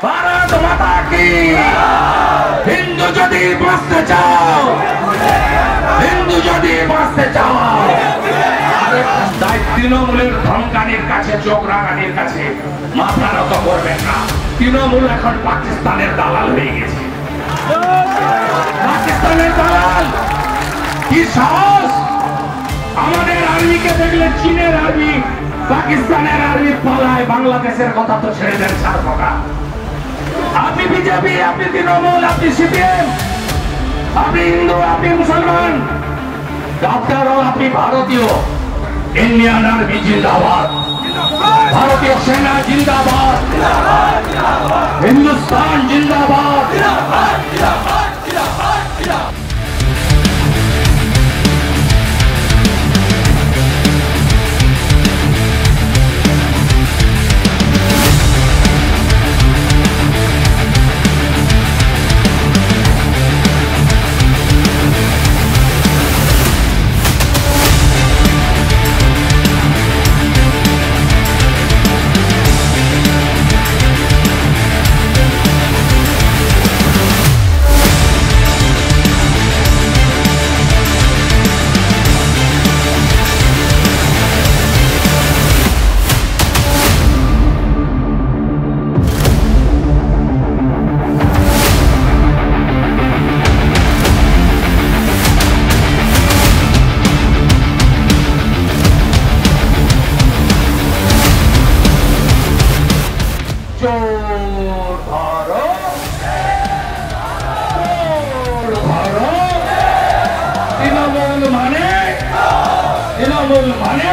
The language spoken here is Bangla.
ভারত মাতা কি। হিন্দু যদি বাঁচতে চাও, হিন্দু যদি বাঁচতে চাও, তৃণমূলের ধমকানির কাছে, চোখ রাগানির কাছে মাথা নত করবেন না। তৃণমূল এখন পাকিস্তানের দালাল হয়ে গেছে। পাকিস্তানের দালাল। কি সাহস! আমাদের আর্মিকে দেখলে চীনের আর্মি, পাকিস্তানের আর্মি পালায়। বাংলাদেশের কথা তো ছেড়ে দেন ছাড় পোকা। আপনি বিজেপি, আপনি তৃণমূল, আপনি সিপিএম, আপনি হিন্দু, আপনি মুসলমান, ডাক্তার ও আপনি ভারতীয়। ইন্ডিয়ান আর্মি জিন্দাবাদ, ভারতীয় সেনা জিন্দাবাদ, হিন্দুস্তান জিন্দাবাদ। তৃণমূল মানে